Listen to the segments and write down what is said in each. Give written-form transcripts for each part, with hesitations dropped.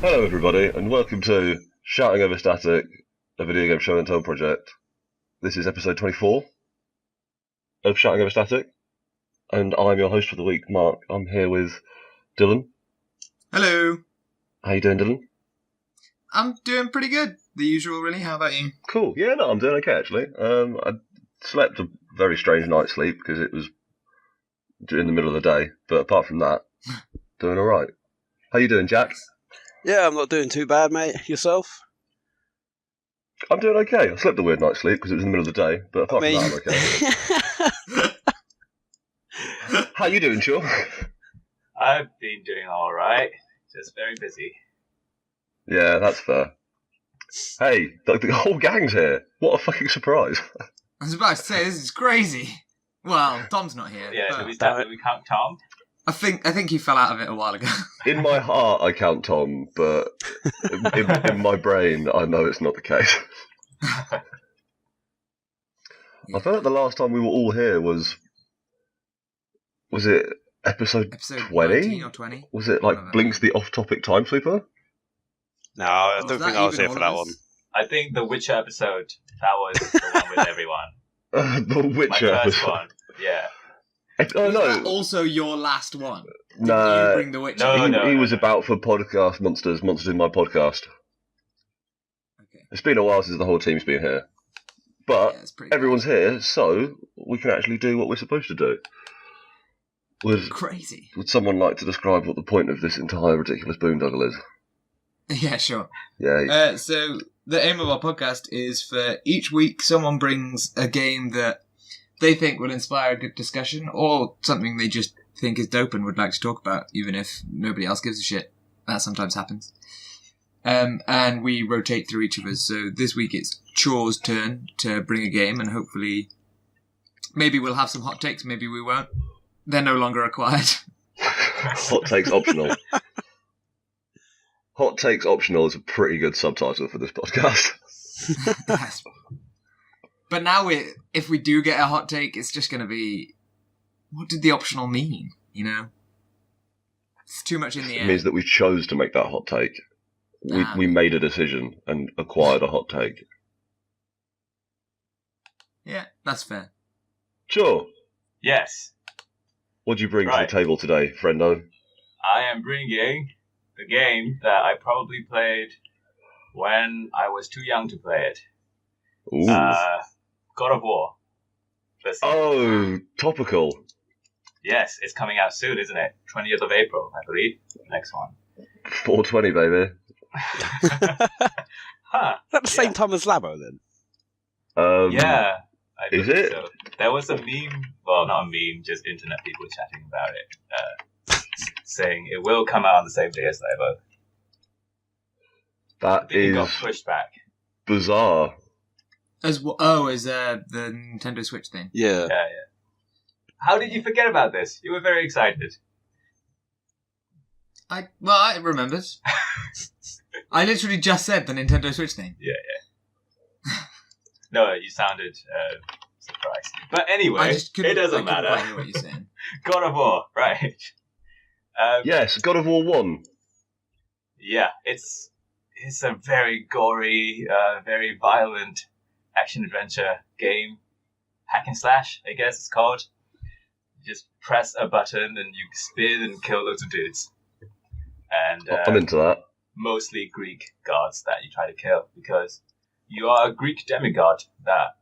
Hello everybody, and welcome to Shouting Over Static, a video game show and tell project. This is episode 24 of Shouting Over Static, and I'm your host for the week, Mark. I'm here with Dylan. Hello. How you doing, Dylan? I'm doing pretty good. The usual, really. How about you? Cool. Yeah, no, I'm doing okay, actually. I slept a very strange night's sleep because it was in the middle of the day, but apart from that, doing alright. How you doing, Jack? Yeah, I'm not doing too bad, mate. Yourself? I'm doing okay. I slept a weird night's sleep because it was in the middle of the day, but apart from that, I'm okay. How you doing, Kyaw? I've been doing alright. Just very busy. Yeah, that's fair. Hey, the whole gang's here. What a fucking surprise. I was about to say, this is crazy. Well, Tom's not here. Yeah, but do we count Tom? I think he fell out of it a while ago. In my heart, I count Tom, but in my brain, I know it's not the case. I feel like the last time we were all here was it episode 20? 19 or 20? Was it like Blinks the Off-Topic Time Sweeper? No, I don't think I was here for that one. I think the Witcher episode, that was the one with everyone. The Witcher My first episode. one, yeah. Oh, Was no. that also your last one? Did No. you bring the Witcher? No. He was about for podcast Monsters in my podcast. Okay. It's been a while since the whole team's been here. But Yeah, it's pretty everyone's here, so we can actually do what we're supposed to do. crazy. Would someone like to describe what the point of this entire ridiculous boondoggle is? Yeah, sure. Yeah. So the aim of our podcast is for each week someone brings a game that they think will inspire a good discussion, or something they just think is dope and would like to talk about, even if nobody else gives a shit. That sometimes happens. And we rotate through each of us. So this week it's Kyaw's turn to bring a game, and hopefully maybe we'll have some hot takes, maybe we won't. They're no longer required. Hot takes optional. Hot takes optional is a pretty good subtitle for this podcast. Yes. But now if we do get a hot take, it's just going to be, what did the optional mean, you know? It's too much in the air. It means that we chose to make that hot take. We made a decision and acquired a hot take. Yeah, that's fair. Sure. Yes, What do you bring to Right. the table today, friendo? I am bringing the game that I probably played when I was too young to play it. Ooh. God of War. Oh, topical. Yes, it's coming out soon, isn't it? 20th of April, I believe. Next one. 420, baby. Huh. Is that the same time as Labo, then? Yeah. I Is believe it? So. There was a meme, well, not a meme, just internet people chatting about it, saying it will come out on the same day as Labo. I That think it got is pushed back. bizarre. As the Nintendo Switch thing. Yeah. Yeah. How did you forget about this? You were very excited. I remembered. I literally just said the Nintendo Switch thing. Yeah. No, you sounded surprised. But anyway, it doesn't matter. I know what you're saying. God of War, right? Yes, God of War 1. Yeah, it's a very gory, very violent action-adventure game. Hack and slash, I guess it's called. You just press a button and you spin and kill loads of dudes. And I'm into that. mostly Greek gods that you try to kill, because you are a Greek demigod that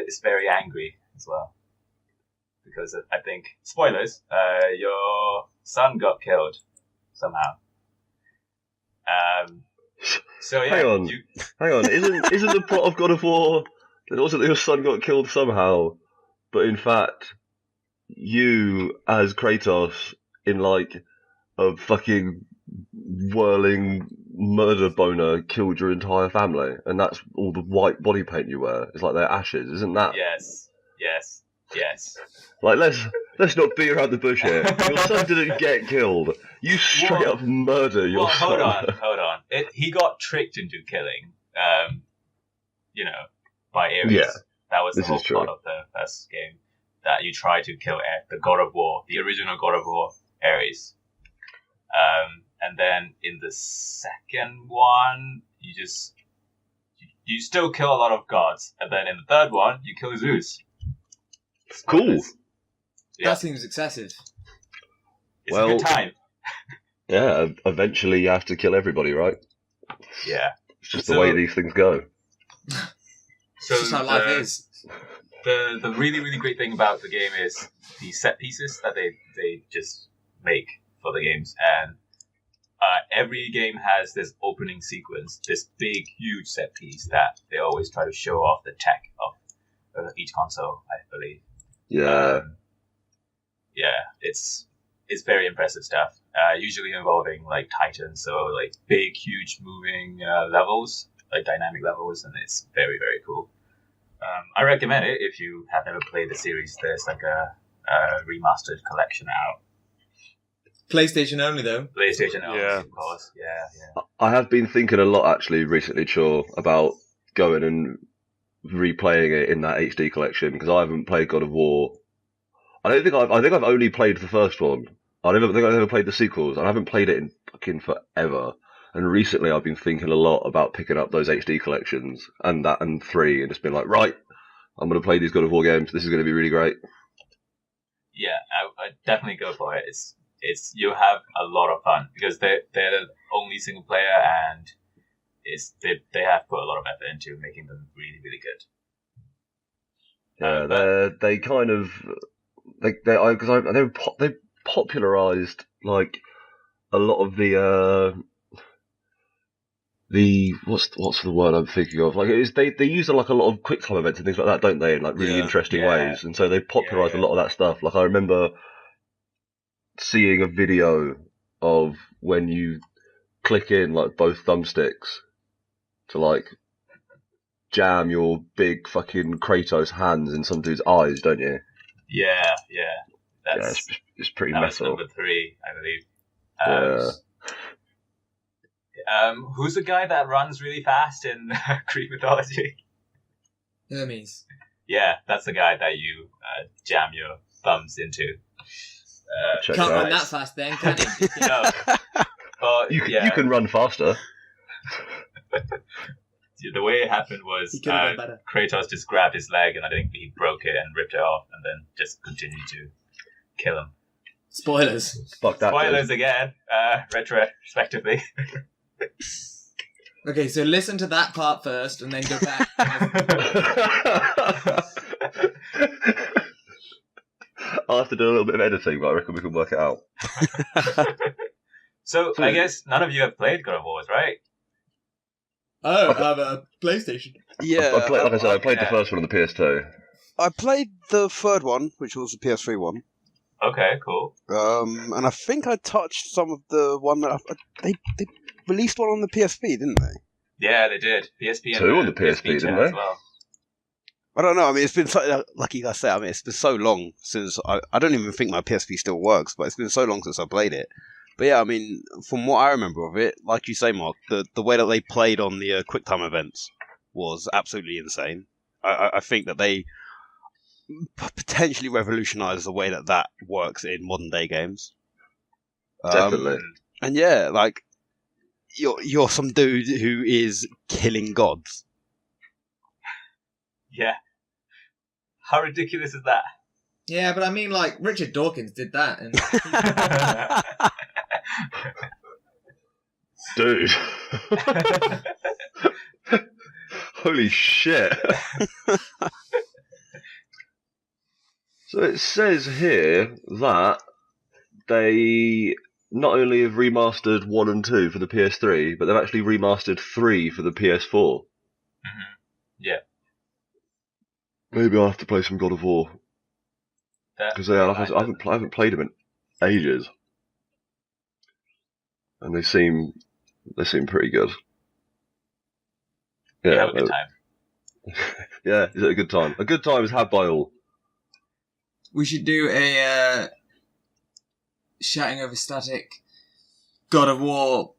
is very angry as well. Because I think, spoilers, your son got killed somehow. So yeah, Hang on. Isn't the plot of God of War that also that your son got killed somehow, but in fact, you as Kratos in like a fucking whirling murder boner killed your entire family, and that's all the white body paint you wear. It's like their ashes, isn't that? Yes. Like let's not beat around the bush here. Your son didn't get killed. You straight up murder your son. Hold on. He got tricked into killing. By Ares. Yeah, that was the this whole is true. plot of the first game. That you try to kill the God of War, the original God of War, Ares. and then in the second one, you still kill a lot of gods, and then in the third one, you kill Zeus. Cool. Yeah. That seems excessive. It's a good time. Yeah, eventually you have to kill everybody, right? Yeah. It's just the way these things go. It's just how life is. The really, really great thing about the game is the set pieces that they just make for the games. And every game has this opening sequence, this big, huge set piece that they always try to show off the tech of each console, I believe. Yeah. It's very impressive stuff. Usually involving like titans, so like big, huge moving levels, like dynamic levels, and it's very, very cool. I recommend it if you have never played the series. There's like a remastered collection out. PlayStation only, though. PlayStation only, Yeah. of course. Yeah. I have been thinking a lot actually recently, Kyaw, about going and replaying it in that HD collection because I haven't played God of War. I think I've only played the first one. I don't think I've ever played the sequels. I haven't played it in fucking forever. And recently I've been thinking a lot about picking up those HD collections and 3 and just been like, right, I'm going to play these God of War games. This is going to be really great. Yeah, I definitely go for it. It's you'll have a lot of fun because they're the only single player and they have put a lot of effort into making them really, really good. Yeah, they kind of they popularized like a lot of the what's the word I'm thinking of? Like they use like a lot of quick time events and things like that, don't they? In like really interesting ways, and so they popularized a lot of that stuff. Like I remember seeing a video of when you click in like both thumbsticks to like jam your big fucking Kratos hands in some dude's eyes, don't you? Yeah. It's pretty That was metal. number 3, I believe. Who's the guy that runs really fast in Greek mythology? Hermes. Yeah, that's the guy that you jam your thumbs into. Check Can't it out. run that fast then, can you? No. But, You can run faster. The way it happened was He could have done better. Kratos just grabbed his leg and I think he broke it and ripped it off and then just continued to kill him. Spoilers. Fuck that. Spoilers again, retrospectively. Okay, so listen to that part first and then go back. I'll have to do a little bit of editing, but I reckon we can work it out. So, I guess none of you have played God of War, right? Oh, I have a PlayStation. Yeah, I played the first one on the PS2. I played the third one, which was the PS3 one. Okay, cool. And I think I touched some of the one that they released one on the PSP, didn't they? Yeah, they did. PSP and 2 on the PSP, Vita didn't they? as well. I don't know. I mean, it's been so, like you guys say. I mean, it's been so long since I don't even think my PSP still works, but it's been so long since I played it. But yeah, I mean, from what I remember of it, like you say, Mark, the way that they played on the QuickTime events was absolutely insane. I think that they potentially revolutionized the way that works in modern day games. Definitely. And yeah, like you're some dude who is killing gods. Yeah. How ridiculous is that? Yeah, but I mean, like, Richard Dawkins did that. And Dude. Holy shit. So it says here that they not only have remastered 1 and 2 for the PS3, but they've actually remastered 3 for the PS4. Mm-hmm. Yeah. Maybe I'll have to play some God of War. Because I haven't played them in ages. And they seem pretty good. You have a good time. Yeah, is it a good time? A good time is had by all. we should do a shouting over static God of War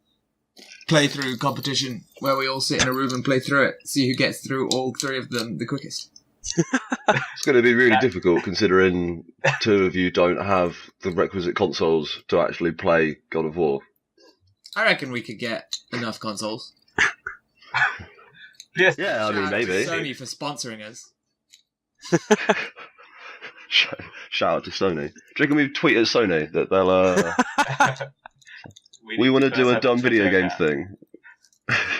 playthrough competition where we all sit in a room and play through it, see who gets through all 3 of them the quickest. It's going to be really difficult considering 2 of you don't have the requisite consoles to actually play God of War. I reckon we could get enough consoles. Yes. Yeah, I mean, Shout out to maybe. Sony for sponsoring us. Shout out to Sony. Do you reckon we tweet at Sony that they'll, we want to do a dumb video game thing?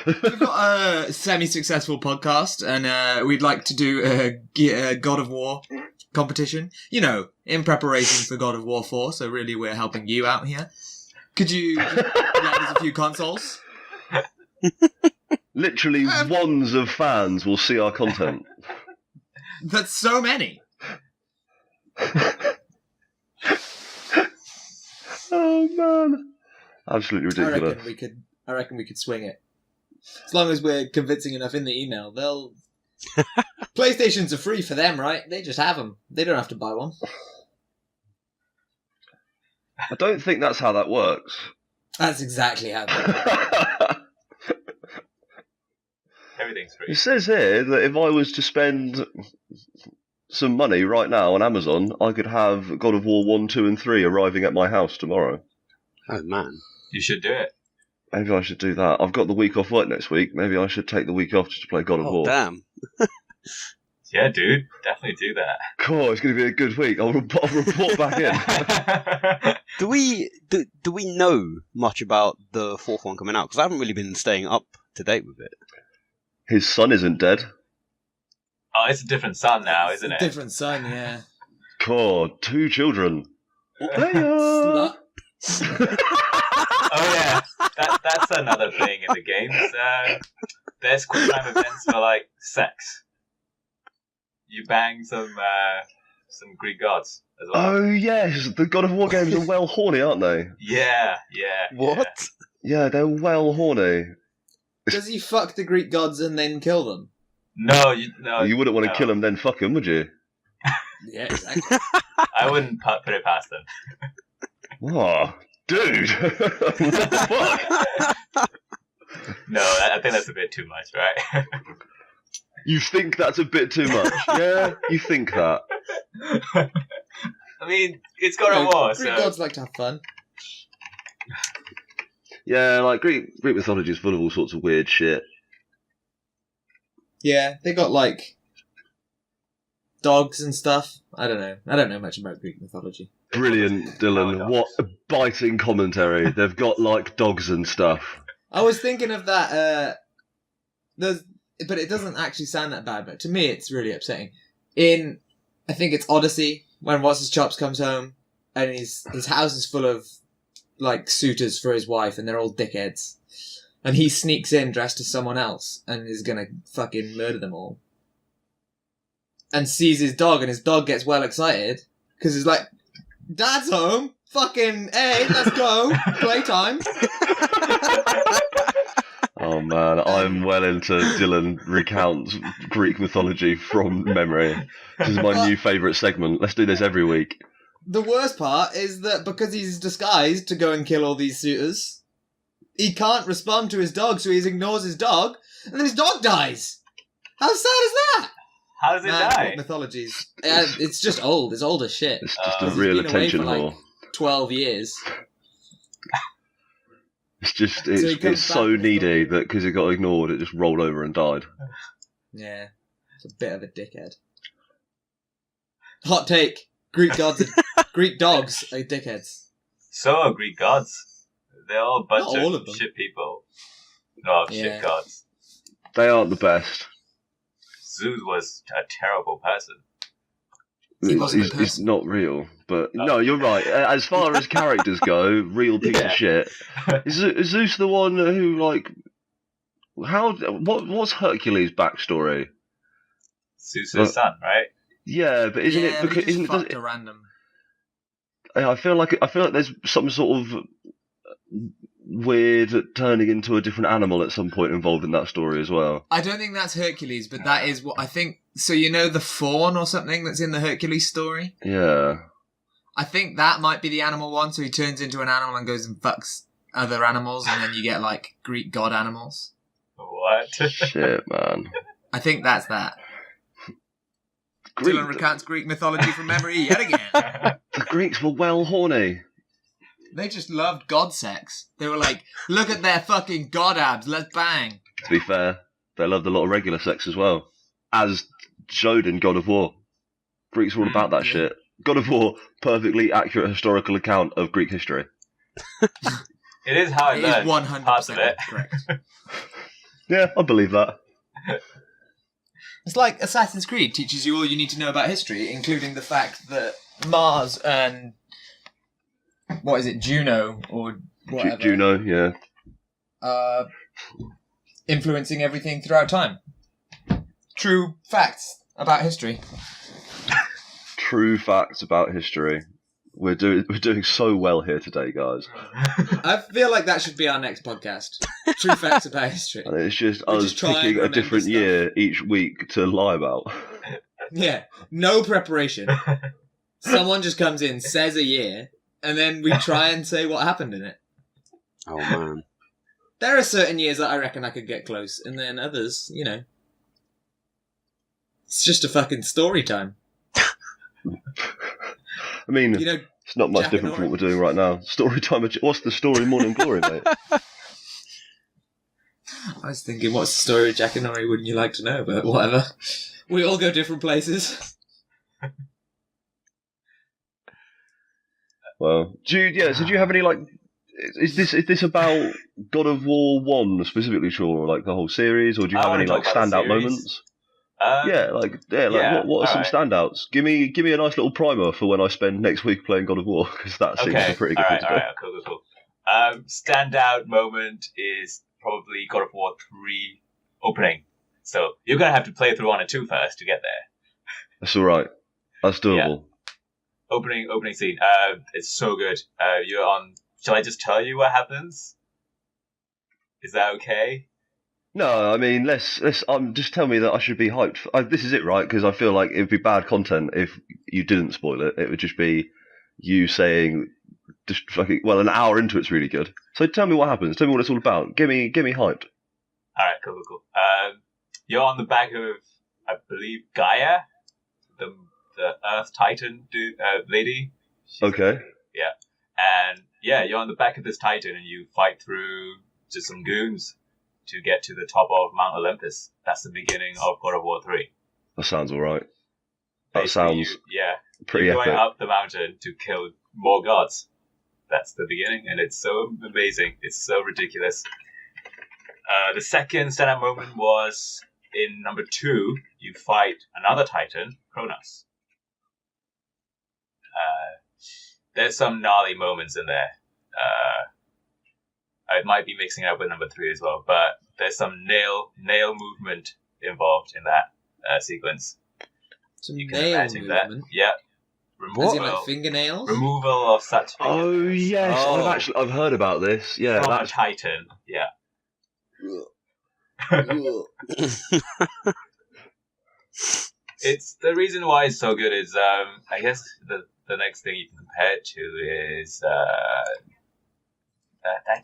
We've got a semi-successful podcast, and we'd like to do a God of War competition. You know, in preparation for God of War 4, so really we're helping you out here. Could you lend us a few consoles? Literally, wands of fans will see our content. That's so many. Oh man, absolutely ridiculous. I reckon we could swing it. As long as we're convincing enough in the email, they'll. PlayStations are free for them, right? They just have them. They don't have to buy one. I don't think that's how that works. That's exactly how. They Everything's free. It says here that if I was to spend some money right now on Amazon, I could have God of War 1, 2 and 3 arriving at my house tomorrow. Oh man. You should do it. Maybe I should do that. I've got the week off work next week. Maybe I should take the week off just to play God of Oh War. damn. Yeah, dude. Definitely do that. Cool, it's going to be a good week. I'll report back in. Do we know much about the fourth one coming out? Because I haven't really been staying up to date with it. His son isn't dead. Oh, it's a different son now, isn't it? Different son, yeah. Cool, 2 children. Slut. Oh yeah, that's another thing in the games. There's quick time events for like sex. You bang some Greek gods as well. Oh yes, the God of War games are well horny, aren't they? Yeah. What? Yeah, they're well horny. Does he fuck the Greek gods and then kill them? No, You wouldn't want to kill them, then fuck them, would you? Yeah, exactly. I wouldn't put it past them. Oh, dude! What the fuck? No, I think that's a bit too much, right? You think that's a bit too much? Yeah, you think that. I mean, it's God of War, Greek so... gods like to have fun. Yeah, like Greek mythology is full of all sorts of weird shit. Yeah, they got like dogs and stuff. I don't know. I don't know much about Greek mythology. Brilliant, Dylan. What a biting commentary. They've got like dogs and stuff. I was thinking of that. But it doesn't actually sound that bad. But to me, it's really upsetting. I think it's Odyssey, when What's His Chops comes home, and his house is full of like suitors for his wife, and they're all dickheads. And he sneaks in dressed as someone else, and is gonna fucking murder them all. And sees his dog, and his dog gets well excited because he's like, "Dad's home! Fucking hey, let's go! Playtime!" Oh man, I'm well into Dylan recounts Greek mythology from memory. This is my new favourite segment. Let's do this every week. The worst part is that because he's disguised to go and kill all these suitors, he can't respond to his dog, so he ignores his dog, and then his dog dies. How sad is that? How does it die? Greek mythologies. It's just old. It's old as shit. It's just a He's real been away attention for, like, whore. 12 years. It's just, he it's comes so back- needy that because it got ignored, it just rolled over and died. Yeah. It's a bit of a dickhead. Hot take. Greek dogs are dickheads. So are Greek gods. They're all a bunch Not all of them. shit people. No, Yeah. shit gods. They aren't the best. Zeus was a terrible person. He wasn't a He's person. not real, but no, you're right. As far as characters go, real piece Yeah. of shit. Is Zeus the one who like? What's Hercules' backstory? Zeus's son, right? Yeah, but isn't it because he just isn't fucked it? a random. I feel like there's some sort of weird turning into a different animal at some point involved in that story as well. I don't think that's Hercules, but that is what I think. So you know the fawn or something that's in the Hercules story? Yeah. I think that might be the animal one. So he turns into an animal and goes and fucks other animals, and then you get like Greek god animals. What? Shit, man. I think that's that. Greek, Dylan recounts Greek mythology from memory yet again. the Greeks were well horny. They just loved god sex. They were like, look at their fucking god abs, let's bang. To be fair, they loved a lot of regular sex as well, as showed in God of War. Greeks were all about that shit. God of War, perfectly accurate historical account of Greek history. It is how I It learned is 100% parts of it. correct. Yeah, I believe that. It's like Assassin's Creed teaches you all you need to know about history, including the fact that Mars and... what is it, Juno, or whatever... Juno, yeah. Influencing everything throughout time. True facts about history. True facts about history. We're doing so well here today, guys. I feel like that should be our next podcast. True facts about history. And it's just We us just try and picking a remember different stuff. year each week to lie about. Yeah, no preparation. Someone just comes in, says a year, and then we try and say what happened in it. Oh man. There are certain years that I reckon I could get close, and then others, you know. It's just a fucking story time. I mean, You know, it's not much Jack different and from what we're doing right now. Story time. What's the story of Morning Glory, mate? I was thinking, what's the story of Jack and Nori wouldn't you like to know? But whatever. We all go different places. Well, so do you have any, like, is this about God of War 1 specifically, Sean, or like the whole series, or do you I have wanna any like talk about the standout series. moments? Yeah, What are some alright. standouts? Give me a nice little primer for when I spend next week playing God of War, because that seems like a pretty good thing to do. Alright, cool. Standout moment is probably God of War 3 opening. So you're gonna have to play through 1 and 2 first to get there. That's all right. That's doable. Opening scene. It's so good. You're on. Shall I just tell you what happens? Is that okay? No, I mean, let's just tell me that I should be hyped. This is it, right? Because I feel like it'd be bad content if you didn't spoil it. It would just be you saying, just fucking, well, an hour into it's really good. So tell me what happens. Tell me what it's all about. Get me hyped. All right, cool. You're on the back of, I believe, Gaia, the Earth Titan lady. Okay. And you're on the back of this Titan, and you fight through just some goons to get to the top of Mount Olympus. That's the beginning of God of War 3. That sounds all right. That Basically, sounds pretty you're going epic. up the mountain to kill more gods. That's the beginning, and it's so amazing. It's so ridiculous. The second standout moment was in number 2. You fight another Titan, Kronos. There's some gnarly moments in there. I might be mixing it up with number 3 as well, but there's some nail movement involved in that sequence. Some You can nail imagine that. movement. Yeah. As in, like, fingernails? Removal of such Oh fingernails. yes, Oh. I've heard about this. Yeah, From a that's Titan. Yeah. It's the reason why it's so good is I guess the next thing you can compare it to is that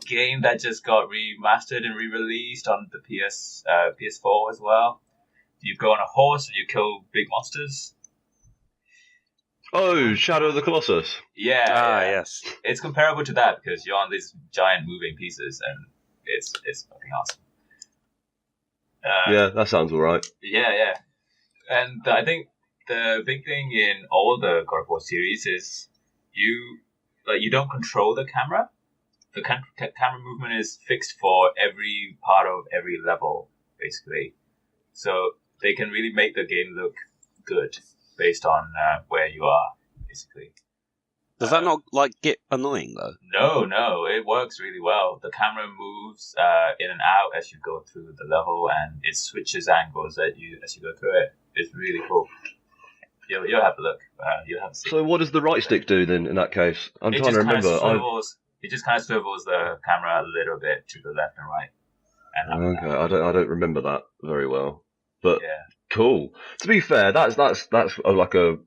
game that just got remastered and re-released on the PS4 as well. You go on a horse and you kill big monsters. Oh, Shadow of the Colossus. Yeah, Yes. it's comparable to that because you're on these giant moving pieces and it's fucking awesome. Yeah, that sounds all right. Yeah. And I think the big thing in all the God of War series is you don't control the camera. The camera movement is fixed for every part of every level, basically. So they can really make the game look good based on where you are, basically. Does that not get annoying though? No, it works really well. The camera moves in and out as you go through the level, and it switches angles as you go through it. It's really cool. You'll have a look. You'll have a see. So what does the right stick do then in that case? I'm It trying to just kinda remember. It just kind of swivels the camera a little bit to the left and right. And up and Okay, down. I don't remember that very well. But Yeah. cool. To be fair, that's like a.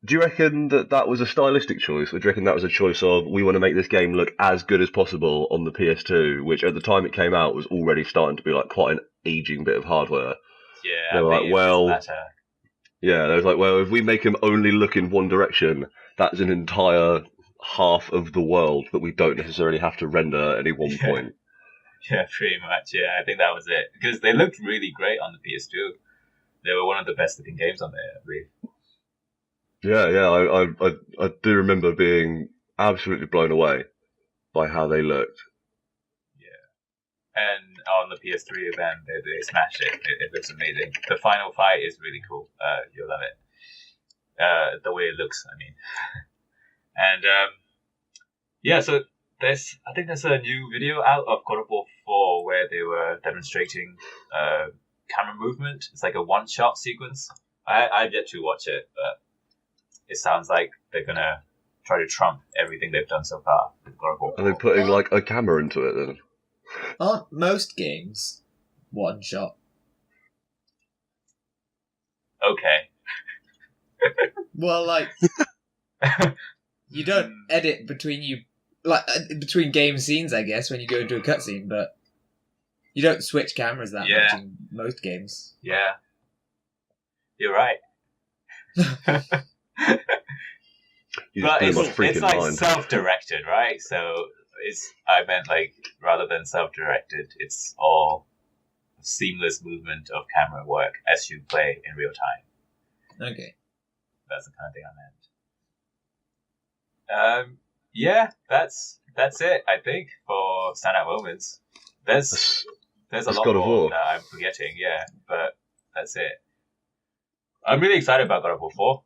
Do you reckon that was a stylistic choice, or do you reckon that was a choice of we want to make this game look as good as possible on the PS2, which at the time it came out was already starting to be like quite an aging bit of hardware? Yeah, They were I like, think well- it's better. Yeah, they was like, well, if we make him only look in one direction, that's an entire half of the world that we don't necessarily have to render at any one point. Yeah, pretty much. Yeah, I think that was it. Because they looked really great on the PS2. They were one of the best looking games on there, I believe. Yeah, I do remember being absolutely blown away by how they looked. Yeah. And on the PS3 event, they smashed it. It looks amazing. The final fight is really cool. You'll love it. The way it looks, I mean. And, yeah, so I think there's a new video out of God of War 4 where they were demonstrating camera movement. It's like a one-shot sequence. I've yet to watch it, but it sounds like they're gonna try to trump everything they've done so far with God of War 4. Are they putting like a camera into it then? Aren't most games one shot? Okay. Well, like, you don't edit between between game scenes, I guess, when you go into a cutscene, but you don't switch cameras that much in most games. Yeah. You're right. But it's like self-directed, right? So I meant like rather than self-directed, it's all seamless movement of camera work as you play in real time. Okay. That's the kind of thing I meant. Yeah, that's it. I think for standout moments. There's a lot more that I'm forgetting. Yeah, but that's it. I'm really excited about God of War 4.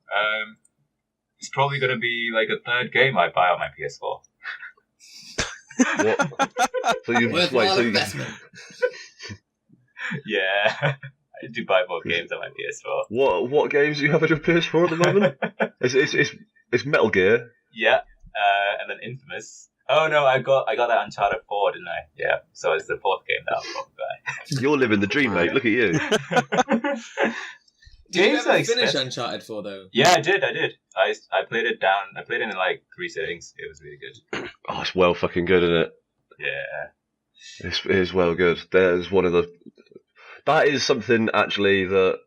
It's probably going to be like a third game I buy on my PS4. What? So you investment. Yeah, I do buy more games on my PS4. What games do you have on your PS4 at the moment? It's Metal Gear. Yeah, and then Infamous. Oh no, I got that Uncharted 4, didn't I? Yeah, so it's the fourth game that I'll probably buy. You're living the dream, mate. Look at you. Did you ever finish Uncharted 4 though? Yeah, I did. I played it down. I played it in like 3 settings. It was really good. Oh, it's well fucking good, isn't it? Yeah. It is well good. There's one of the... That is something, actually, that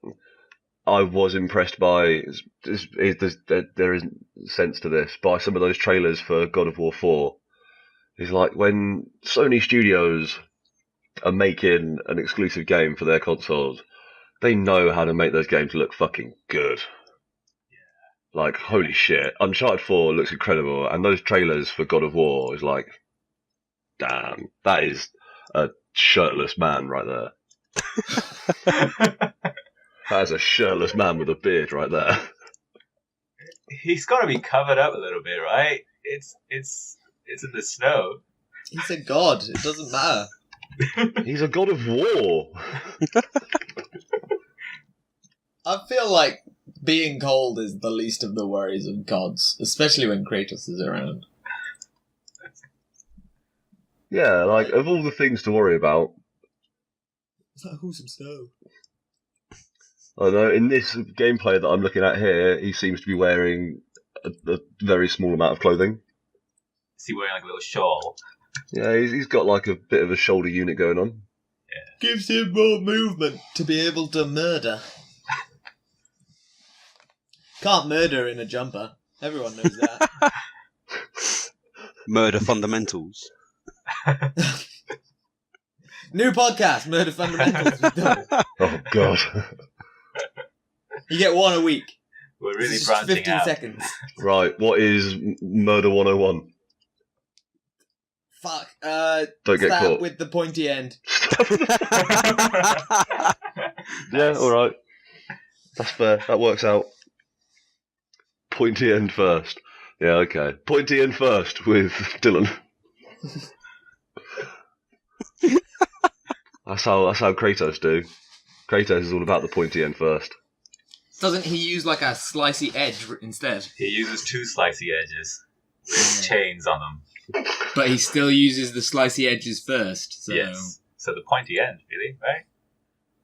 I was impressed by. There is sense to this. By some of those trailers for God of War 4. It's like when Sony Studios are making an exclusive game for their consoles, they know how to make those games look fucking good. Yeah. Like, holy shit. Uncharted 4 looks incredible, and those trailers for God of War is like, damn, that is a shirtless man right there. That is a shirtless man with a beard right there. He's got to be covered up a little bit, right? It's in the snow. He's a god. It doesn't matter. He's a god of war. I feel like being cold is the least of the worries of gods, especially when Kratos is around. Yeah, like, of all the things to worry about... It's like, who's some snow? I don't know, in this gameplay that I'm looking at here, he seems to be wearing a very small amount of clothing. Is he wearing like a little shawl? Yeah, he's got like a bit of a shoulder unit going on. Yeah. Gives him more movement to be able to murder. Can't murder in a jumper. Everyone knows that. Murder fundamentals. New podcast, Murder Fundamentals. We've done it. Oh, God. You get one a week. We're really It's just branching 15 out. seconds. Right, what is Murder 101? Fuck. Don't get stab caught. with the pointy end. Yeah, alright. That's fair. That works out. Pointy end first. Yeah, okay. Pointy end first with Dylan. That's how Kratos do. Kratos is all about the pointy end first. Doesn't he use like a slicey edge instead? He uses 2 slicey edges with chains on them. But he still uses the slicey edges first. So Yes. So the pointy end, really, right?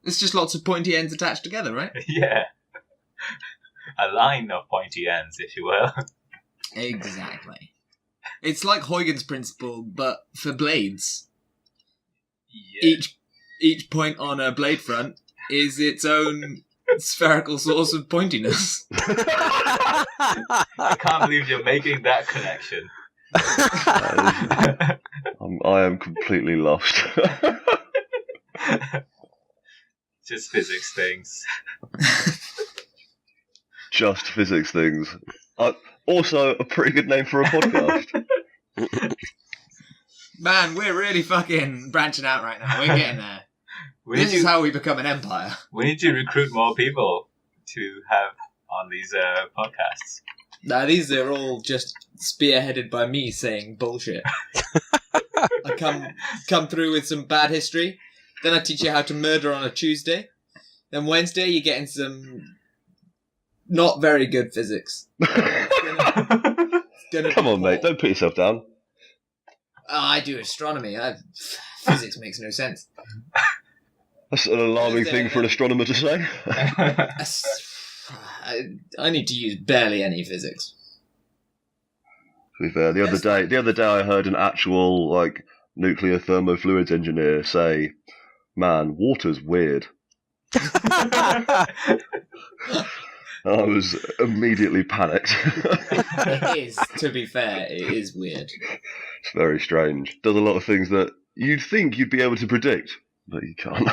it's just lots of pointy ends attached together, right? Yeah. A line of pointy ends, if you will. Exactly. It's like Huygens' principle, but for blades. Yeah. Each point on a blade front is its own Spherical source of pointiness. I can't believe you're making that connection. I am completely lost. Just physics things. Just physics things. Also, a pretty good name for a podcast. Man, we're really fucking branching out right now. We're getting there. This is how we become an empire. We need to recruit more people to have on these podcasts. Nah, these are all just spearheaded by me saying bullshit. I come through with some bad history, then I teach you how to murder on a Tuesday, then Wednesday you're getting some not very good physics. Come on, mate, don't put yourself down. I do astronomy. Physics makes no sense. That's an alarming thing for an astronomer to say. I need to use barely any physics. To be fair, the other day I heard an actual nuclear thermofluids engineer say, "Man, water's weird." I was immediately panicked. It is, to be fair, it is weird. It's very strange. Does a lot of things that you'd think you'd be able to predict, but you can't.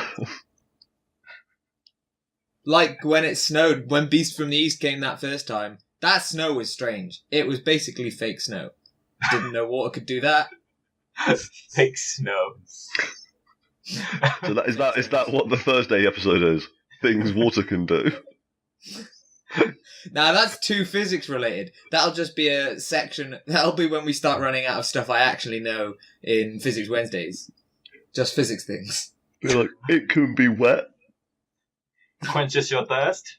Like when it snowed, when Beast from the East came that first time, that snow was strange. It was basically fake snow. Didn't know water could do that. Fake snow. So is that what the Thursday episode is? Things water can do. Now that's too physics related. That'll just be a section. That'll be when we start running out of stuff I actually know in Physics Wednesdays. Just physics things. You're like, it can be wet. Quenches your thirst.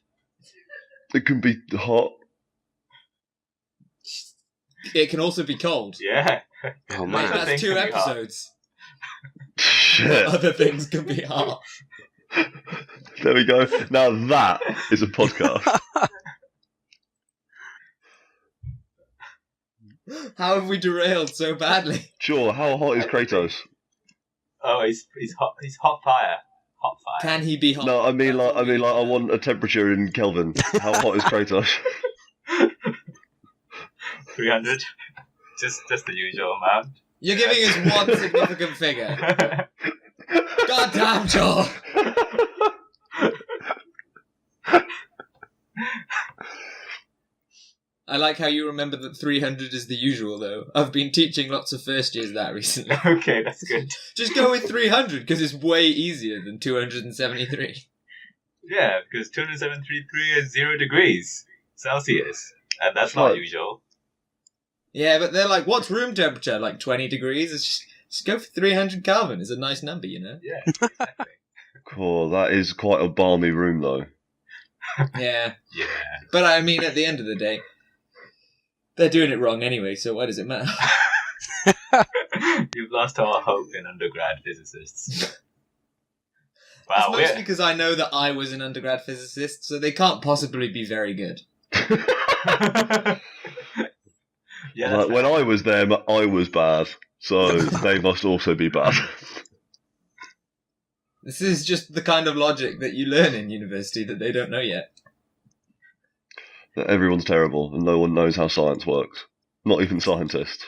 It can be hot. It can also be cold. Yeah. Oh Mate, man. that's 2 episodes. Shit. Other things can be hot. There we go. Now that is a podcast. How have we derailed so badly? Sure. How hot is Kratos? Oh, he's hot. He's hot fire. Hot fire. Can he be hot? No, I mean I want a temperature in Kelvin. How hot is Kratos? 300. Just the usual amount. You're giving us one significant figure. God damn, Joel! I like how you remember that 300 is the usual, though. I've been teaching lots of first years that recently. Okay, that's good. Just go with 300, because it's way easier than 273. Yeah, because 273 is 0 degrees Celsius, and that's not usual. Yeah, but they're like, what's room temperature? Like 20 degrees? It's just go for 300 Kelvin. It's a nice number, you know? Yeah, exactly. Cool. That is quite a balmy room, though. Yeah. Yeah. But I mean, at the end of the day, they're doing it wrong anyway, so why does it matter? You've lost all hope in undergrad physicists. Wow, It's mostly because I know that I was an undergrad physicist, so they can't possibly be very good. Yeah, Like, when I was them, I was bad, so they must also be bad. This is just the kind of logic that you learn in university that they don't know yet. That everyone's terrible, and no one knows how science works. Not even scientists.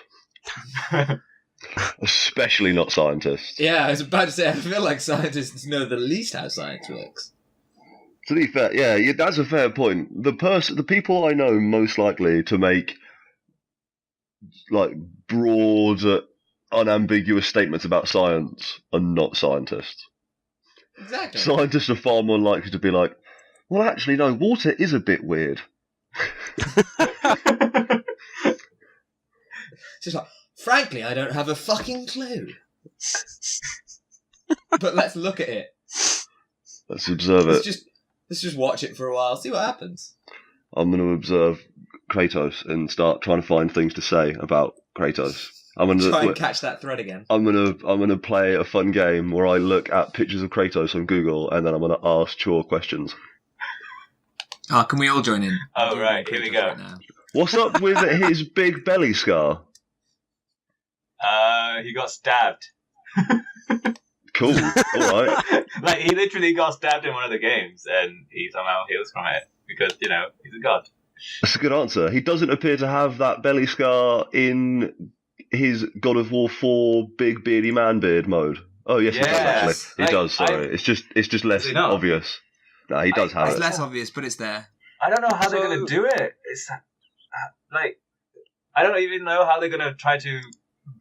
Especially not scientists. Yeah, I was about to say, I feel like scientists know the least how science works. To be fair, yeah, that's a fair point. The people I know most likely to make broad, unambiguous statements about science are not scientists. Exactly. Scientists are far more likely to be like, well, actually, no, water is a bit weird. Just like, frankly, I don't have a fucking clue. But let's look at it. Let's observe it. Let's just watch it for a while, see what happens. I'm going to observe Kratos and start trying to find things to say about Kratos. I'm going to Try and catch that thread again. I'm going to play a fun game where I look at pictures of Kratos on Google and then I'm going to ask Kyaw questions. Oh, can we all join in? Oh, right, here we go. Right now. What's up with his big belly scar? He got stabbed. Cool. All right. Like, he literally got stabbed in one of the games, and he somehow heals from it because he's a god. That's a good answer. He doesn't appear to have that belly scar in his God of War 4 big beardy man beard mode. Oh yes, he does actually. He does. Sorry, it's just less obvious. No, he does have It's it. less obvious, but it's there. I don't know how they're gonna do it. It's like I don't even know how they're gonna try to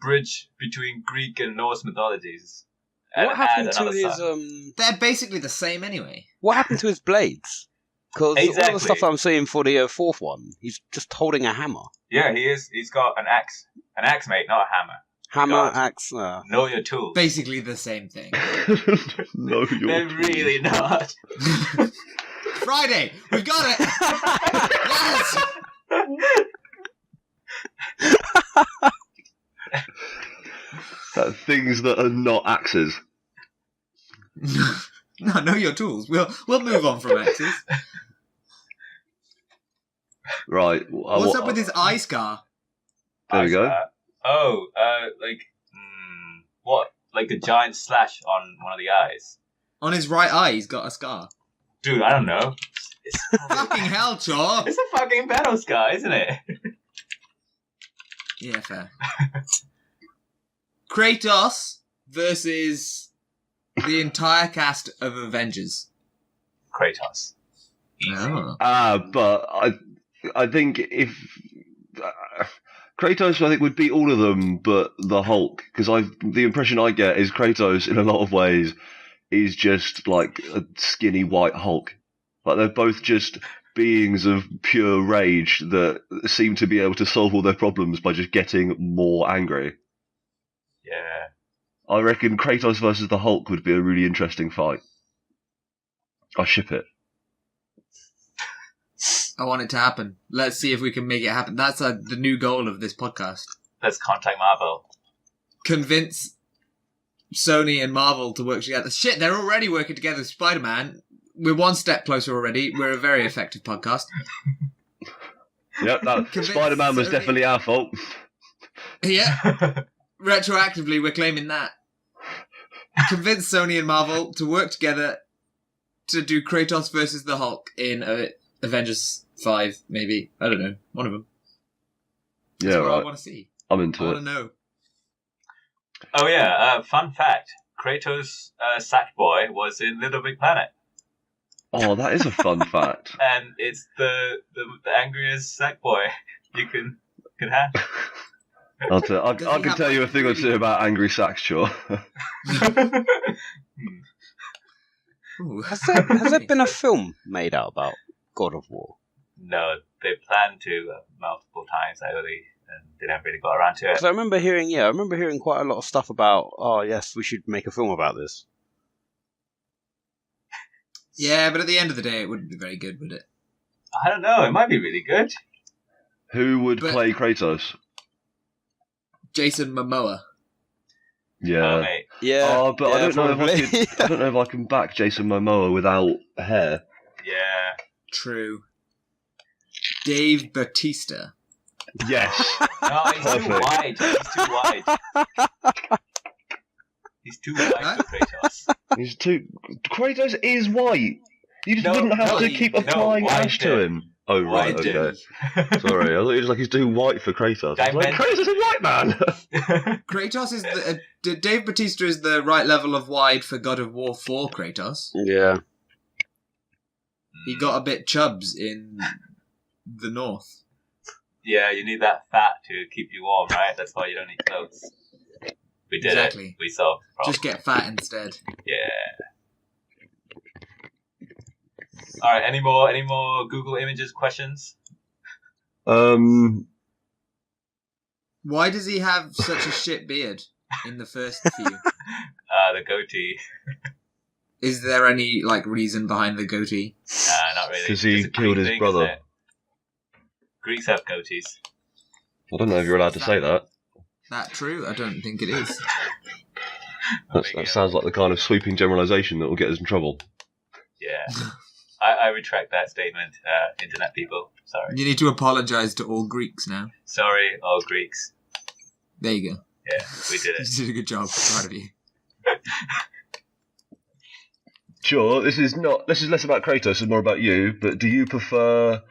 bridge between Greek and Norse mythologies. And What happened add to another his son. They're basically the same anyway. What happened to his blades? Because all Exactly. the stuff I'm seeing for the fourth one, he's just holding a hammer. Yeah, he is. He's got an axe. An axe, mate, not a hammer. Hammer, God. axe. Know your tools. Basically the same thing. No, you're They're really not. Friday! We've got it! Yes! Things that are not axes. No, know your tools. We'll move on from axes. Right. What's up with his eye scar? There we go. What? Like a giant slash on one of the eyes. On his right eye, he's got a scar. Dude, I don't know. It's Fucking hell, Kyaw! It's a fucking battle scar, isn't it? Yeah, fair. Kratos versus the entire cast of Avengers. Kratos. Easy. Oh. But I think if Kratos, I think would beat all of them, but the Hulk, because the impression I get is Kratos in a lot of ways is just like a skinny white Hulk. Like they're both just beings of pure rage that seem to be able to solve all their problems by just getting more angry. Yeah. I reckon Kratos versus the Hulk would be a really interesting fight. I ship it. I want it to happen. Let's see if we can make it happen. That's the new goal of this podcast. Let's contact Marvel. Convince Sony and Marvel to work together. Shit, they're already working together with Spider-Man. We're one step closer already. We're a very effective podcast. Yep, Convince Spider-Man was Sony. definitely our fault. Yeah. Retroactively, we're claiming that. Convince Sony and Marvel to work together to do Kratos versus the Hulk in Avengers 5, maybe. I don't know. One of them. That's Yeah, what I right. want to see. I'm I into want it. to know. Oh yeah, fun fact. Kratos' Sackboy was in Little Big Planet. Oh, that is a fun fact. And it's the angriest Sackboy you can have. I Does he can have, tell you a like, thing or really- two about angry sacks, sure. Ooh. Has there been a film made out about God of War? No, they planned to multiple times, I believe, and they never really got around to it. Because I remember hearing quite a lot of stuff about, oh yes, we should make a film about this. Yeah, but at the end of the day, it wouldn't be very good, would it? I don't know, it might be really good. Who would But- play Kratos? Jason Momoa. Yeah. Oh, mate. Yeah. Oh, but I yeah, don't know if I probably. could. I don't know if I can back Jason Momoa without hair. Yeah. True. Dave Bautista. Yes. No, he's too Perfect. wide. He's too wide. He's too wide for Kratos. He's too. Kratos is white. You just No, wouldn't have no, to he- keep no, applying white ash to did. him. Oh right, White did. okay. Sorry, I thought he was like he's too white for Kratos. I was like, Dimension. Kratos is a white man. Kratos is Dave Bautista is the right level of wide for God of War 4 Kratos. Yeah. He got a bit chubs in the north. Yeah, you need that fat to keep you warm, right? That's why you don't need clothes. We did Exactly. it. We solved the problem. Just get fat instead. Yeah. All right. Any more Google Images questions? Why does he have such a shit beard in the first few? The goatee. Is there any reason behind the goatee? Not really. 'Cause he Just a killed Greek his thing, brother. isn't it? Greeks have goatees. I don't know if you're allowed to say that. That true? I don't think it is. That sounds like the kind of sweeping generalisation that will get us in trouble. Yeah. I retract that statement, internet people. Sorry. You need to apologise to all Greeks now. Sorry, all Greeks. There you go. Yeah, we did You it. did a good job. Proud of you. Sure, this is less about Kratos and more about you, but do you prefer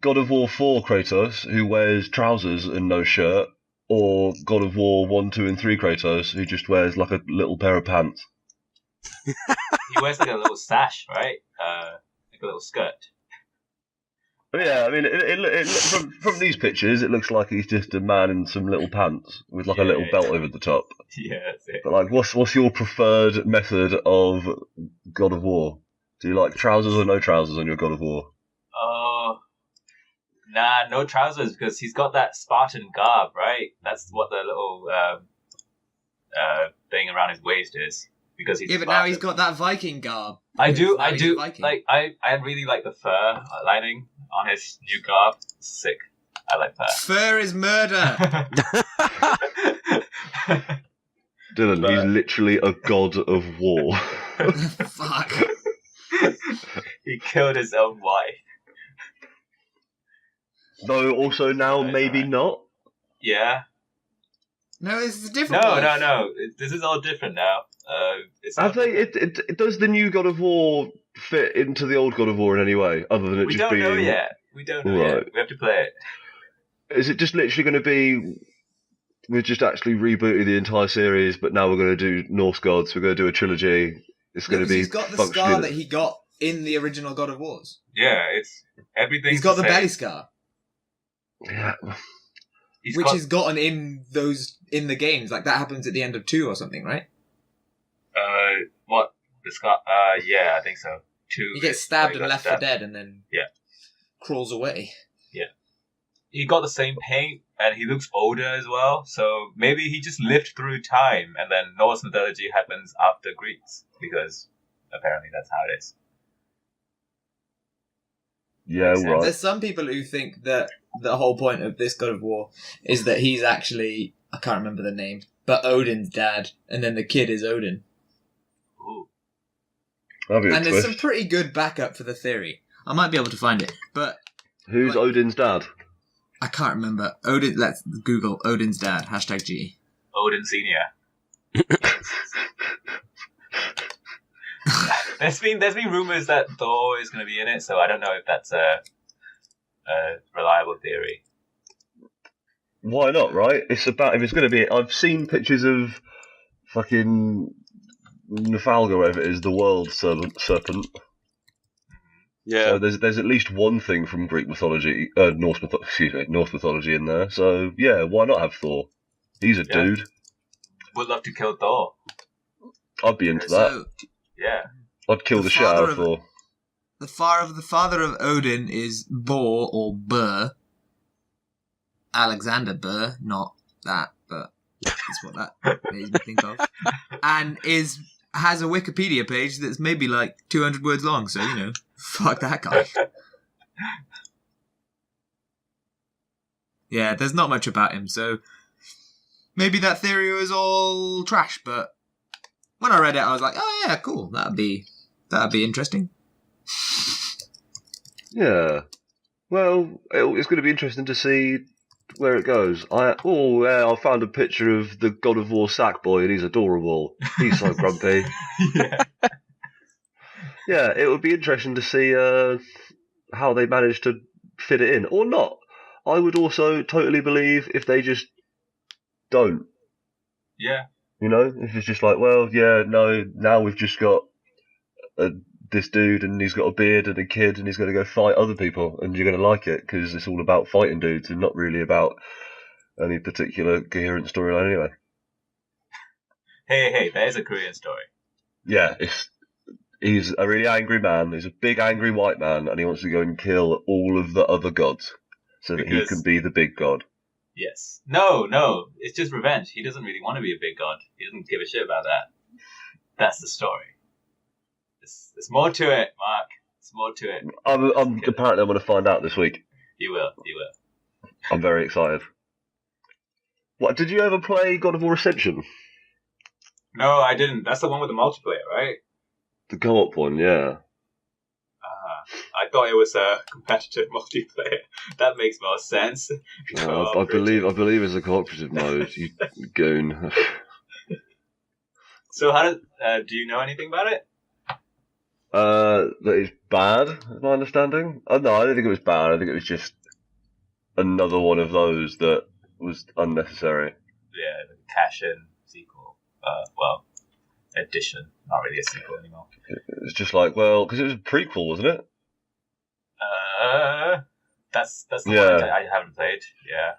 God of War 4 Kratos, who wears trousers and no shirt, or God of War 1, 2, and 3 Kratos, who just wears like a little pair of pants? He wears like a little sash, right? Like a little skirt. Yeah, I mean, from these pictures, it looks like he's just a man in some little pants with like a little belt over the top. Yeah, that's it. But like, what's your preferred method of God of War? Do you like trousers or no trousers on your God of War? Oh, nah, no trousers because he's got that Spartan garb, right? That's what the little thing around his waist is. Because he's Yeah, but Spartan. now he's got that Viking garb. I do. Now he's a Viking. Like, I really like the fur lining on his new garb. It's sick. I like that. Fur is murder. Dylan, he's literally a god of war. Fuck. He killed his own wife. Though also now Right, maybe right. not. Yeah. No, this is a different No, life. no. This is all different now. It's Have they? It does the new God of War fit into the old God of War in any way, other than it We just don't being? know yet. We don't know Right. yet. We have to play it. Is it just literally going to be? We're just actually rebooting the entire series, but now we're going to do Norse gods. We're going to do a trilogy. It's going to be. He's got the functionally scar that he got in the original God of Wars. Yeah, it's everything. He's got the belly scar, Yeah. which is gotten in the games. Like that happens at the end of 2 or something, right? What the Scott? Yeah, I think so. 2. He gets stabbed he and got left stabbed. for dead, and then crawls away. He got the same paint, and he looks older as well. So maybe he just lived through time, and then Norse mythology happens after Greeks because apparently that's how it is. Yeah. Makes sense. Right. There's some people who think that the whole point of this God of War is that he's actually, I can't remember the name, but Odin's dad, and then the kid is Odin. Ooh. That'd be a And there's twist. some pretty good backup for the theory. I might be able to find it, but Who's like- Odin's dad? I can't remember. Odin. Let's Google Odin's dad. #G. Odin Senior. There's been rumors that Thor is going to be in it, so I don't know if that's a reliable theory. Why not? Right? It's about if it's going to be. I've seen pictures of fucking Nafalga, whatever it is, the world serpent. Yeah. So there's at least one thing from Greek mythology, Norse mythology in there. So yeah, why not have Thor? He's a Yeah. dude. Would love to kill Thor. I'd be into that. So Yeah. I'd kill the the shit out father of of- Thor. the father of Odin is Bor or Burr. Alexander Burr, not that, but that's what that made me think of. And has a Wikipedia page that's maybe like 200 words long, so fuck that guy. Yeah, there's not much about him, so maybe that theory was all trash, but when I read it I was like, oh yeah, cool, that'd be interesting. Yeah. Well, it's going to be interesting to see where it goes. I found a picture of the God of War Sackboy, and he's adorable. He's so grumpy. Yeah. Yeah, it would be interesting to see how they manage to fit it in, or not. I would also totally believe if they just don't. Yeah. If it's just like, well, yeah, no, now we've just got this dude, and he's got a beard and a kid, and he's going to go fight other people, and you're going to like it, because it's all about fighting dudes, and not really about any particular coherent storyline anyway. Hey, that is a Korean story. Yeah, he's a really angry man, he's a big angry white man, and he wants to go and kill all of the other gods, so that he Because- can be the big god. Yes. No, it's just revenge. He doesn't really want to be a big god. He doesn't give a shit about that. That's the story. There's more to it, Mark. There's more to it. Apparently I'm going to find out this week. You will. I'm very excited. What, did you ever play God of War Ascension? No, I didn't. That's the one with the multiplayer, right? The co-op one, yeah. I thought it was a competitive multiplayer. That makes more sense. I believe it's a cooperative mode, you goon. So how do you know anything about it? That it's bad, is my understanding. No, I don't think it was bad. I think it was just another one of those that was unnecessary. Yeah, the cash-in sequel. Edition. Not really a sequel anymore. It was just like, well, because it was a prequel, wasn't it? That's the Yeah. one I haven't played. Yeah.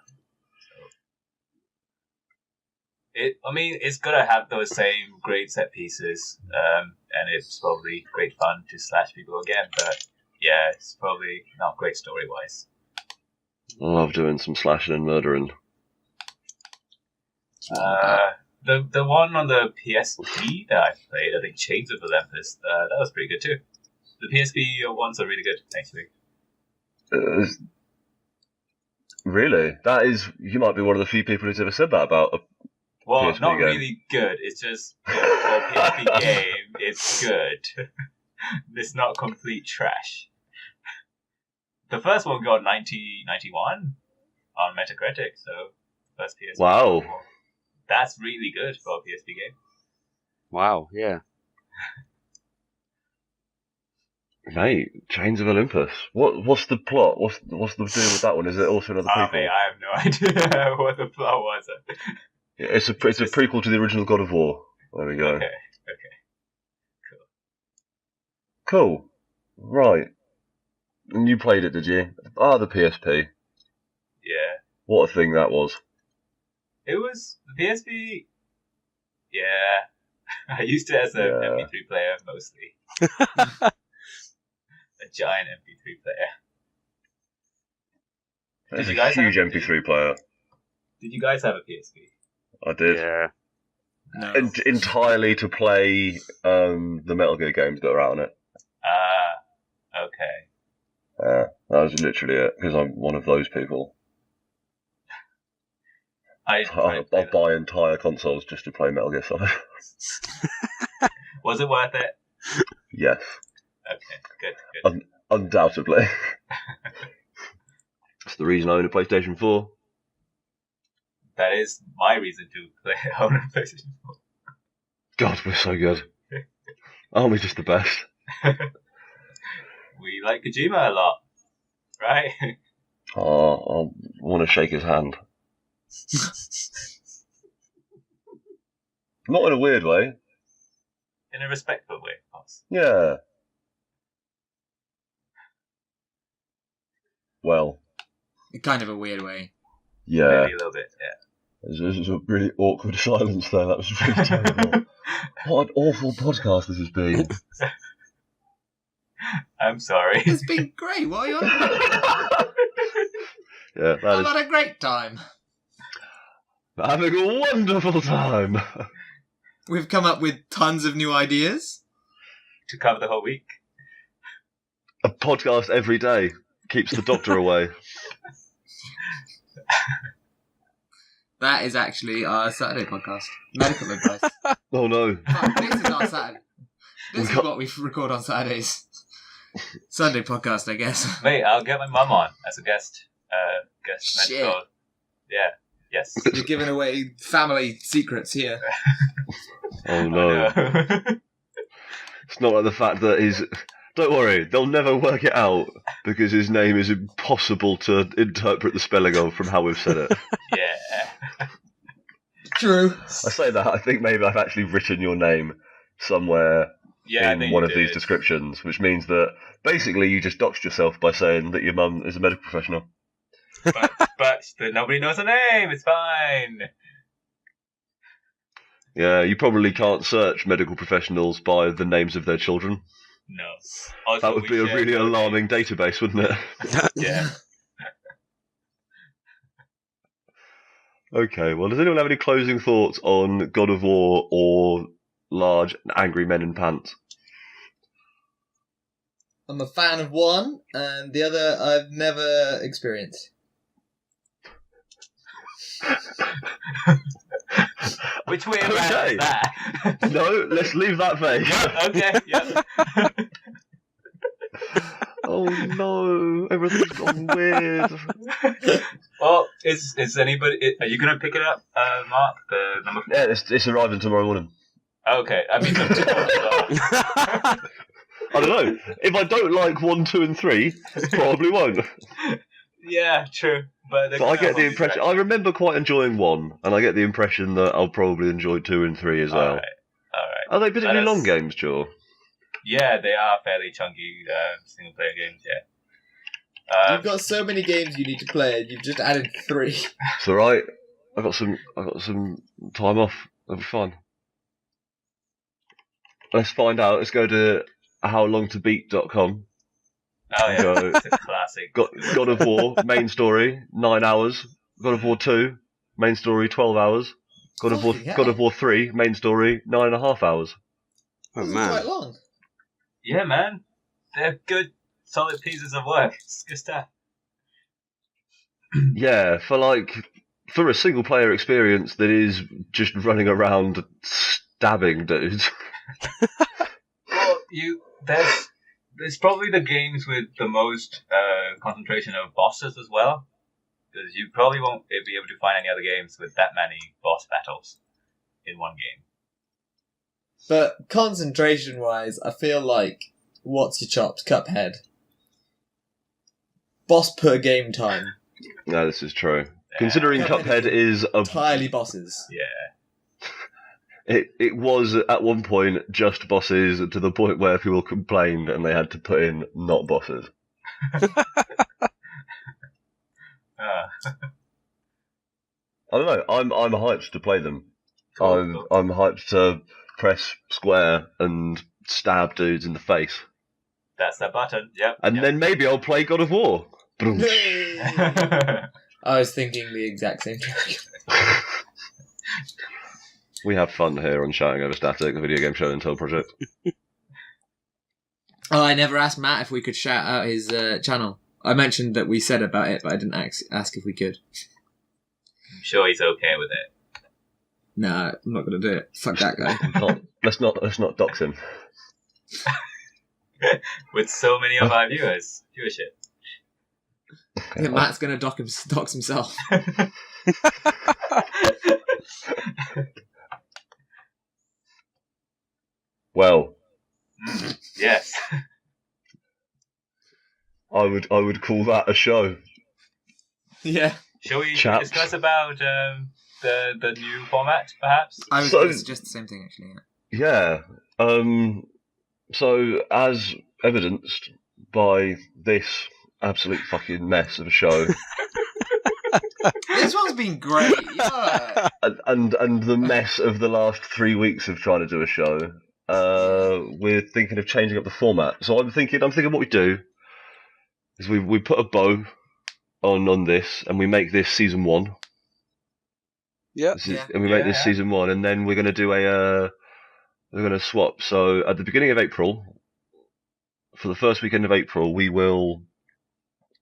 It's gonna have those same great set pieces, and it's probably great fun to slash people again. But yeah, it's probably not great story wise. I love doing some slashing and murdering. The one on the PSP that I played, I think Chains of Olympus, that was pretty good too. The PSP ones are really good, actually. Really? That is, you might be one of the few people who's ever said that about a Well, PSP not game. really good. It's just for a PSP game, it's good. It's not complete trash. The first one got 91 on Metacritic, so first PSP. Wow. Game. That's really good for a PSP game. Wow, yeah. Mate, Chains of Olympus. What's the plot? What's the deal with that one? Is it also another prequel? Mate, I have no idea what the plot was. Yeah, it's a prequel to the original God of War. There we go. Okay. Cool. Right. And you played it, did you? The PSP. Yeah. What a thing that was. It was the PSP. Yeah. I used it as a MP3 player mostly. A giant MP3 player. It's you a guys huge have- MP3 player. Did you guys have a PSP? I did. Yeah. No. Entirely to play the Metal Gear games that are out on it. Okay. That was literally it, because I'm one of those people. I'll buy entire consoles just to play Metal Gear Solid. Was it worth it? Yes, Okay, good. undoubtedly. That's the reason I own a PlayStation 4. That is my reason to play own a PlayStation 4. God, we're so good. Aren't we just the best? We like Kojima a lot, right? Oh, I want to shake his hand. Not in a weird way. In a respectful way, of course. Yeah. Well, In kind of a weird way. yeah. Maybe a little bit, yeah. This was a really awkward silence there. That was really terrible. What an awful podcast this has been. I'm sorry. It's been great. What are you on about? Yeah, that I've is had a great time. having a wonderful time. We've come up with tons of new ideas. To cover the whole week. A podcast every day keeps the doctor away. That is actually our Saturday podcast. Medical advice. Oh no. Oh, this is our Saturday. This is got- what we record on Saturdays. Sunday podcast, I guess. Mate, I'll get my mum on as a guest. Guest Shit. mentor. Yeah. Yes. You're giving away family secrets here. Oh no. It's not like the fact that he's... Don't worry, they'll never work it out because his name is impossible to interpret the spelling of from how we've said it. Yeah. True. I say that, I think maybe I've actually written your name somewhere Yeah, I in think one you of these did. descriptions, which means that basically you just doxed yourself by saying that your mum is a medical professional. But nobody knows her name. It's fine. Yeah, you probably can't search medical professionals by the names of their children. No. Also, That would be a share really no alarming names. database, wouldn't it? Yeah. Okay, well, does anyone have any closing thoughts on God of War or large angry men in pants? I'm a fan of one, and the other I've never experienced. Which way around Okay. is that? No, let's leave that vague. Okay. Yeah. Oh no, everything's gone weird. Well, is anybody? Are you gonna pick it up, Mark? The number 4. Yeah, it's arriving tomorrow morning. Okay, I mean number 2 as well. I don't know. If I don't like 1, 2, and 3, probably won't. Yeah, true. But So I get the impression. I remember quite enjoying 1, and I get the impression that I'll probably enjoy 2 and 3 as well. All right. Are they particularly long games, Joe? Yeah, they are fairly chunky single player games. Yeah. You've got so many games you need to play, and you've just added 3. It's all right. I got some time off. It'll be fun. Let's find out. Let's go to howlongtobeat.com. Oh yeah, Go. it's a classic. God of War main story 9 hours. God of War 2 main story 12 hours. God of War 3 main story 9.5 hours. Oh This is man. quite long. Yeah, man, they're good, solid pieces of work. It's good stuff. Yeah, for a single player experience that is just running around stabbing dudes. Well, there's probably the games with the most concentration of bosses as well, because you probably won't be able to find any other games with that many boss battles in one game. But concentration-wise, I feel like what's your chops? Cuphead. Boss per game time. No, this is true. Considering Cuphead is entirely bosses. Yeah. It was at one point just bosses to the point where people complained and they had to put in not bosses. I don't know. I'm hyped to play them. Cool. I'm hyped to press square and stab dudes in the face. That's the button. Yep. And then maybe I'll play God of War. I was thinking the exact same thing. We have fun here on Shouting Over Static, the video game show and tell project. Oh, I never asked Matt if we could shout out his channel. I mentioned that we said about it, but I didn't ask if we could. I'm sure he's okay with it. Nah, I'm not going to do it. Fuck that guy. Let's not dox him. With so many of our viewership. I think Matt's going to dox himself. Well, yes. I would call that a show. Yeah. Shall we Chaps. discuss about the new format, perhaps? I was going to suggest the same thing, actually. Yeah. So, as evidenced by this absolute fucking mess of a show, This one's been great. Yeah. and the mess of the last 3 weeks of trying to do a show, we're thinking of changing up the format. So I'm thinking what we do is we put a bow on this, and we make this season 1. Yeah. And we make this season 1, and then we're going to do we're going to swap. So at the beginning of April, for the first weekend of April, we will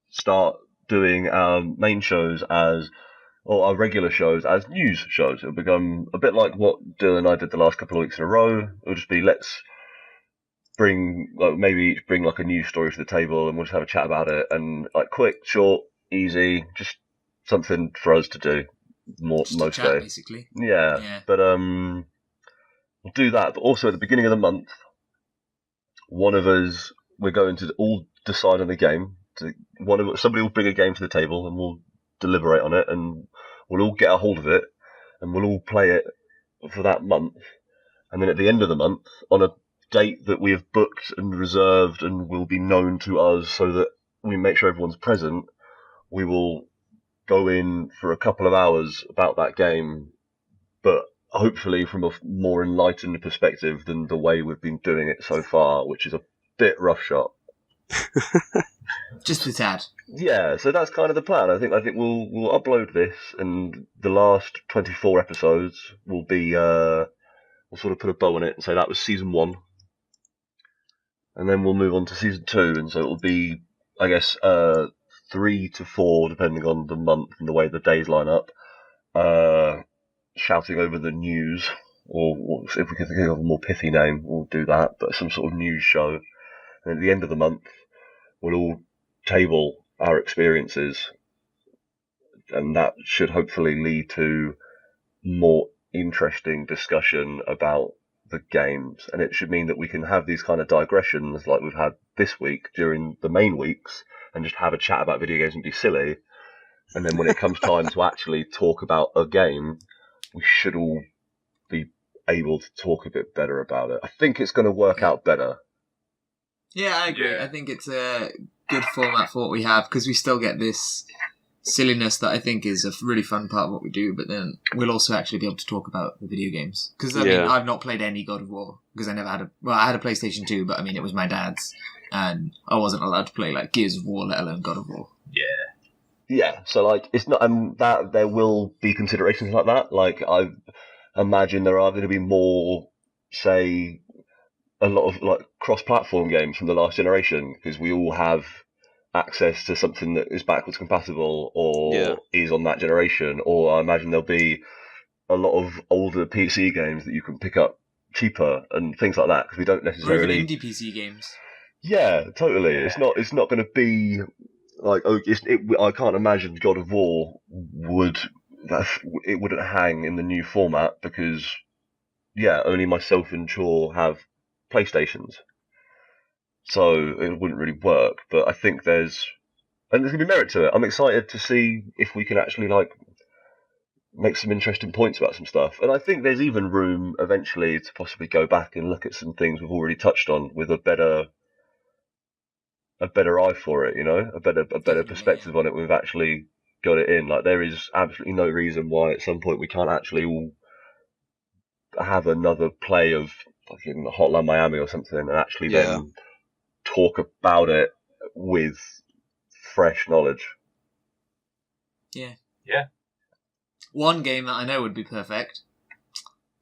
start doing our main shows or our regular shows as news shows. It'll become a bit like what Dylan and I did the last couple of weeks in a row. It'll just be maybe each bring like a news story to the table, and we'll just have a chat about it, and like quick, short, easy, just something for us to do most chat, days. basically. Yeah. But we'll do that. But also at the beginning of the month, one of us, we're going to all decide on a game. Somebody will bring a game to the table, and we'll deliberate on it, and we'll all get a hold of it, and we'll all play it for that month. And then at the end of the month, on a date that we have booked and reserved and will be known to us so that we make sure everyone's present, we will go in for a couple of hours about that game, but hopefully from a more enlightened perspective than the way we've been doing it so far, which is a bit roughshod. Just a tad. Yeah, so that's kind of the plan. I think we'll upload this, and the last 24 episodes will be we'll sort of put a bow on it and say that was season 1, and then we'll move on to season 2, and so it'll be, I guess, 3 to 4 depending on the month and the way the days line up. Shouting over the news, or if we can think of a more pithy name, we'll do that. But some sort of news show, and at the end of the month, we'll all table our experiences, and that should hopefully lead to more interesting discussion about the games, and it should mean that we can have these kind of digressions like we've had this week during the main weeks, and just have a chat about video games and be silly. And then when it comes time to actually talk about a game, we should all be able to talk a bit better about it. I think it's going to work out better. Yeah, I agree. Yeah. I think it's a good format for what we have, because we still get this silliness that I think is a really fun part of what we do, but then we'll also actually be able to talk about the video games. Because, I mean, I've not played any God of War, because I never had I had a PlayStation 2, but I mean, it was my dad's, and I wasn't allowed to play, like, Gears of War, let alone God of War. Yeah, so like it's not that there will be considerations like that. Like I imagine there are going to be more, say, a lot of like cross-platform games from the last generation, because we all have access to something that is backwards compatible or is on that generation. Or I imagine there'll be a lot of older PC games that you can pick up cheaper and things like that, because we don't Or necessarily even indie PC games. Yeah, totally. Yeah. It's not going to be like I can't imagine God of War it wouldn't hang in the new format, because only myself and Chaw have PlayStations, so it wouldn't really work. But I think there's gonna be merit to it. I'm excited to see if we can actually like make some interesting points about some stuff, and I think there's even room eventually to possibly go back and look at some things we've already touched on with a better eye for it, a better Definitely, perspective on it. We've actually got it in. Like, there is absolutely no reason why at some point we can't actually all have another play of fucking Hotline Miami or something, and actually then talk about it with fresh knowledge. Yeah. Yeah. One game that I know would be perfect.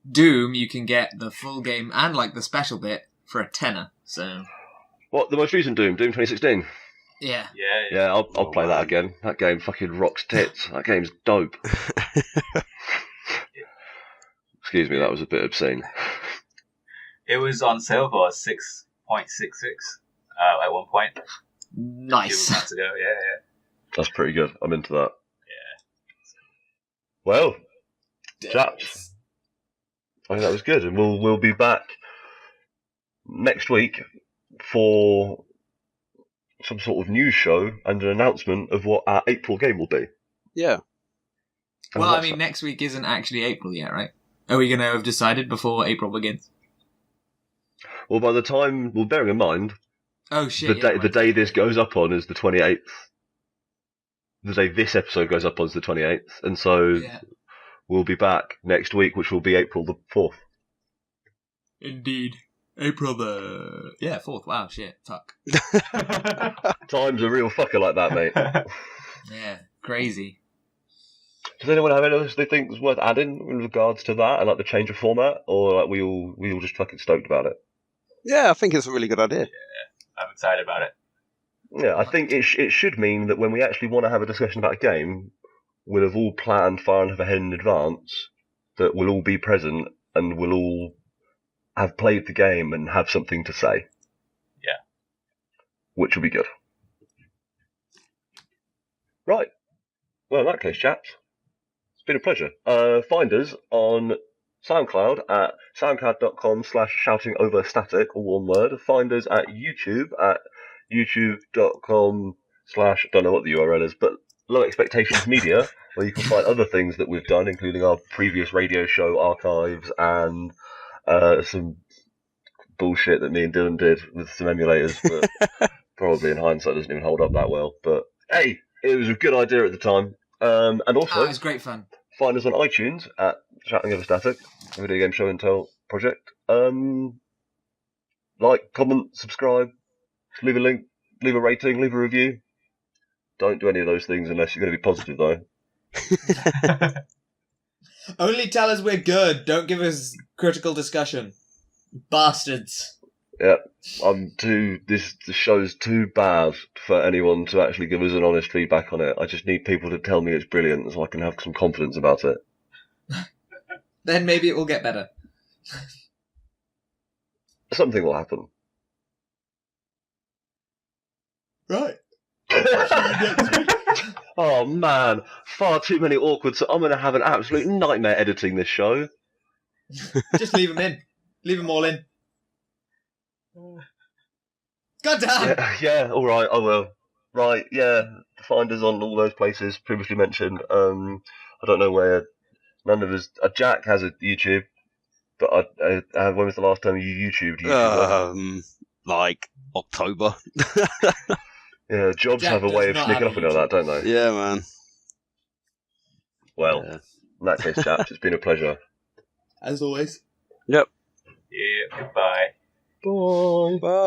Doom, you can get the full game and like the special bit for a tenner, so... What, the most recent Doom 2016? Yeah. Yeah, I'll play that again. That game fucking rocks tits. That game's dope. Excuse me, that was a bit obscene. It was on sale for 6.66 at one point. A few Nice. months ago, yeah. That's pretty good. I'm into that. Well, chaps, I think that was good, and we'll be back next week for some sort of news show and an announcement of what our April game will be. Yeah. Well, I mean, next week isn't actually April yet, right? Are we going to have decided before April begins? Well, by the time, bearing in mind, Oh, shit. the day this goes up on is the 28th. The day this episode goes up on is the 28th, and so we'll be back next week, which will be April the 4th. Indeed. April the... Yeah, 4th. Wow, shit. Fuck. Time's a real fucker like that, mate. Yeah, crazy. Does anyone have anything they think is worth adding in regards to that, and like the change of format, or like we all just fucking stoked about it? Yeah, I think it's a really good idea. I'm excited about it. Yeah, I think it should mean that when we actually want to have a discussion about a game, we'll have all planned far enough ahead in advance that we'll all be present and we'll all have played the game and have something to say. Yeah. Which will be good. Right. Well, in that case, chaps, it's been a pleasure. Find us on SoundCloud at soundcloud.com/shoutingoverstatic, all one word. Find us at YouTube at youtube.com/ don't know what the URL is, but Low Expectations Media, where you can find other things that we've done, including our previous radio show archives and some bullshit that me and Dylan did with some emulators, but probably in hindsight doesn't even hold up that well. But hey, it was a good idea at the time. And also, it was great fun. Find us on iTunes at Shouting Over Static, a video game show and tell project. Like, comment, subscribe, leave a link, leave a rating, leave a review. Don't do any of those things unless you're going to be positive, though. Only tell us we're good. Don't give us critical discussion. Bastards. Yeah, the show's too bad for anyone to actually give us an honest feedback on it. I just need people to tell me it's brilliant so I can have some confidence about it. Then maybe it will get better. Something will happen. Right. Oh man, far too many awkward, so I'm going to have an absolute nightmare editing this show. Just leave them in. Leave them all in. God damn! Yeah, alright, I will. Right, yeah, find us on all those places previously mentioned. I don't know where none of us... Jack has a YouTube, but when was the last time you YouTubed YouTuber? Like October. Yeah, jobs Jack have a way does of not sneaking have up a on you like that, don't they? Yeah, man. Well, Yeah. in that case, chaps, it's been a pleasure. As always. Yep. Yeah, goodbye. Bye. Bye.